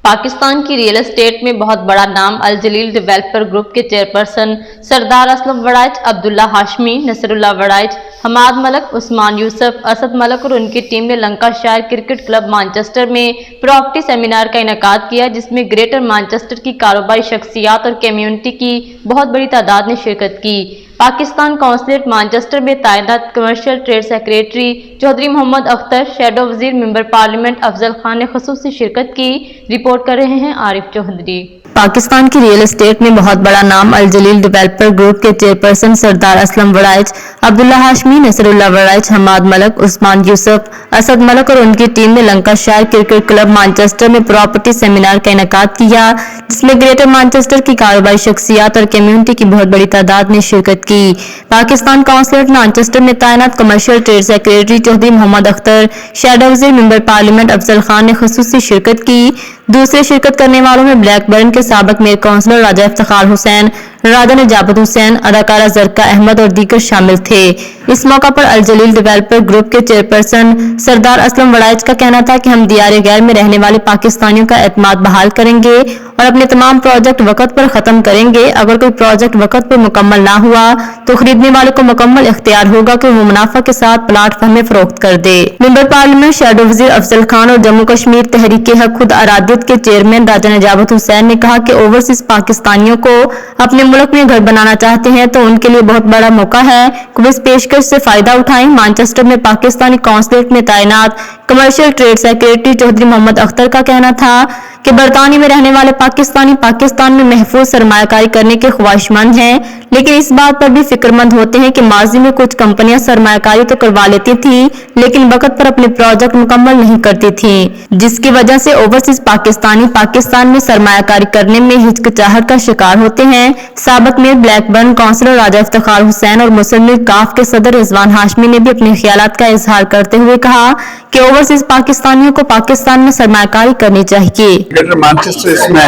पाकिस्तान की real estate में बहुत बड़ा नाम अल जलील डेवलपर ग्रुप के चेयरपर्सन सरदार असलम वड़ाइच, अब्दुल्ला हाशमी, नसरुल्लाह वड़ाइच, हमाद मलक, उस्मान यूसुफ, असद मलक और उनकी टीम ने लंकाशायर क्रिकेट क्लब मैनचेस्टर में प्रॉपर्टी सेमिनार का इनेकाद किया, जिसमें ग्रेटर मैनचेस्टर की कारोबारी शख्सियात और कम्युनिटी की बहुत बड़ी तादाद ने शिरकत की। पाकिस्तान कौंसलेट मैनचेस्टर में तैनात commercial trade secretary Chaudhry Mohammad Akhtar, shadow वजीर मेंबर पार्लियामेंट अफजल खान ने खुसूसी शिरकत की। रिपोर्ट कर रहे हैं आरिफ चौधरी। पाकिस्तान की रियल एस्टेट में बहुत बड़ा नाम अल जलील डेवलपर ग्रुप के चेयरपर्सन सरदार असलम वड़ाइच, अब्दुल्ला हाशमी, नसरुल्लाह वड़ाइच, हमाद मलक, उस्मान यूसुफ, असद मलक और उनकी टीम ने लंकाशायर क्रिकेट क्लब मैनचेस्टर में प्रॉपर्टी सेमिनार का इनेकाद किया, जिसमें ग्रेटर मैनचेस्टर की कारोबारी शख्सियात और कम्युनिटी की बहुत बड़ी तादाद ने शिरकत की। पाकिस्तान कौंसलेट मैनचेस्टर में तैनात commercial trade secretary Chaudhry Mohammad Akhtar, shadow वजीर मेंबर पार्लियामेंट अफजल खान ने खुसूसी शिरकत की। दूसरे शिरकत करने वालों में ब्लैकबर्न के साबिक मेयर काउंसलर राजा इफ्तिखार हुसैन, राजा निजाबत हुसैन, अदाकारा जरका अहमद और दीगर शामिल थे। इस मौका पर अल जलील डेवलपर ग्रुप के चेयरपर्सन सरदार असलम वड़ाइच का कहना था कि हम दियारे गैर में रहने वाले पाकिस्तानियों का एतमाद बहाल करेंगे और अपने तमाम प्रोजेक्ट वक्त पर खत्म करेंगे। अगर कोई प्रोजेक्ट वक्त पर मुकम्मल ना हुआ तो खरीदने वाले को मुकम्मल इख्तियार होगा कि वो मुनाफा के साथ प्लाट हमें फरोख्त कर दे। मेंबर पार्लियामेंट शैडो वजीर अफजल खान और जम्मू कश्मीर तहरीक हक खुद आरादियत के चेयरमैन राजा निजाबत हुसैन ने कहा कि ओवरसीज पाकिस्तानियों को अपने मुल्क में घर बनाना चाहते हैं तो उनके लिए बहुत बड़ा मौका है कि वो इस पेशकश से फायदा उठाएं। मैनचेस्टर में पाकिस्तानी कौंसलेट में तैनात commercial trade secretary Chaudhry Mohammad Akhtar का कहना था कि बरतानिया में रहने वाले पाकिस्तानी पाकिस्तान में महफूज सरमायाकारी करने के ख्वाहिशमंद हैं, लेकिन इस बात पर भी फिक्रमंद होते हैं कि माजी में कुछ कंपनियां सरमायाकारी तो करवा लेती थी लेकिन वक्त पर अपने प्रोजेक्ट मुकम्मल नहीं करती थी, जिसकी वजह से ओवरसीज पाकिस्तानी पाकिस्तान में सरमायाकारी करने में हिचकिचाहट का शिकार होते हैं। साबिक मेयर ब्लैकबर्न काउंसलर राजा इफ्तिखार हुसैन और मुस्लिम लीग काफ के सदर रिजवान हाशमी ने भी अपने ख्यालात का इजहार करते हुए कहा कि ओवरसीज पाकिस्तानियों को पाकिस्तान में सरमायाकारी करनी चाहिए। ग्रेटर मैनचेस्टर इसमें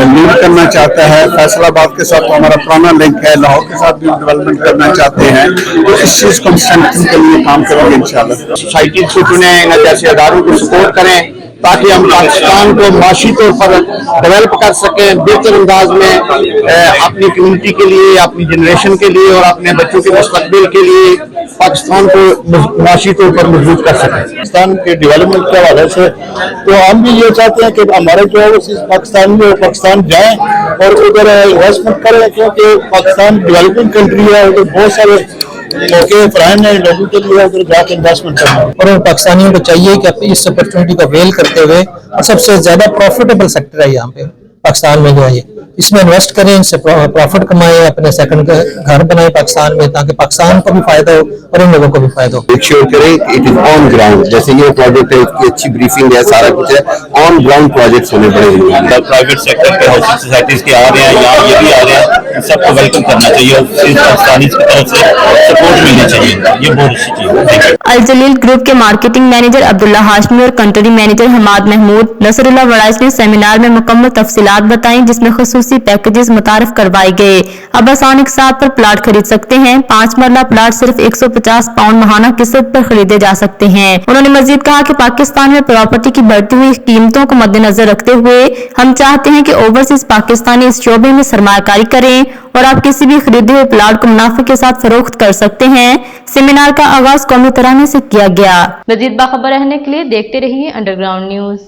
लीड करना चाहता है, फैसलाबाद के साथ तो हमारा पुराना लिंक है, लाहौर के साथ भी डेवलपमेंट करना चाहते हैं, तो इस चीज को हम स्ट्रेंथन के लिए काम करेंगे इंशाल्लाह। सोसाइटी को चुने, जैसे अदारों को सपोर्ट करें ताकि हम पाकिस्तान को माशी तौर पर डेवलप कर सकें बेहतर अंदाज में, अपनी कम्युनिटी के लिए, अपनी जनरेशन के लिए और अपने बच्चों के मुस्तकबिल के लिए पाकिस्तान को माशी तौर पर मजबूत कर सकें। पाकिस्तान के डेवलपमेंट के हवाले से तो हम भी ये चाहते हैं कि हमारे जो है पाकिस्तान में पाकिस्तान जाएं और उधर इन्वेस्टमेंट करें, क्योंकि पाकिस्तान डेवलपिंग कंट्री है, उधर बहुत सारे मौके फराहम है लोगों के लिए उधर जाकर इन्वेस्टमेंट करना। और पाकिस्तानियों को चाहिए कि इस अपॉर्चुनिटी को अवेल करते हुए, और सबसे ज्यादा प्रॉफिटेबल सेक्टर है यहाँ पे पाकिस्तान में जो है, इसमें इन्वेस्ट करें, इससे प्रॉफिट कमाएं, अपने सेकंड घर बनाए पाकिस्तान में, ताकि पाकिस्तान को भी फायदा हो और उन लोगों को भी फायदा हो। मेक श्योर करें इट इज ऑन ग्राउंड, जैसे ये प्रोजेक्ट है इसकी अच्छी ब्रीफिंग है, सारा कुछ है, ऑन ग्राउंड प्रोजेक्ट्स होने पड़ेंगे। प्राइवेट सेक्टर के हाउसिंग सोसाइटीज के आ रहे हैं, यहाँ ये भी आ रहे हैं, सबको वेलकम करना चाहिए और पाकिस्तानी की तरफ से सपोर्ट मिलनी चाहिए, ये बहुत अच्छी चीज है। अल जलील ग्रुप के मार्केटिंग मैनेजर अब्दुल्ला हाशमी और कंट्री मैनेजर हमाद महमूद, नसरुल्लाह वड़ाइच ने सेमिनार में मुकम्मल तफसीलात बताई, जिसमें खुसूसी पैकेजेस मुतारिफ करवाए गए। अब आसान एक साथ पर प्लाट खरीद सकते हैं। 5 मरला प्लाट सिर्फ 150 पाउंड महाना किस्त पर खरीदे जा सकते हैं। उन्होंने मजीद कहा कि पाकिस्तान में प्रॉपर्टी की बढ़ती हुई कीमतों को मद्देनजर रखते हुए हम चाहते हैं कि ओवरसीज पाकिस्तानी इस शोबे में सरमायाकारी करें और आप किसी भी खरीदे हुए प्लाट को मुनाफे के साथ फरोख्त कर सकते हैं। सेमिनार का आगाज कौमी तराने से किया गया। मजीद बाखबर रहने के लिए देखते रहिए अंडरग्राउंड न्यूज।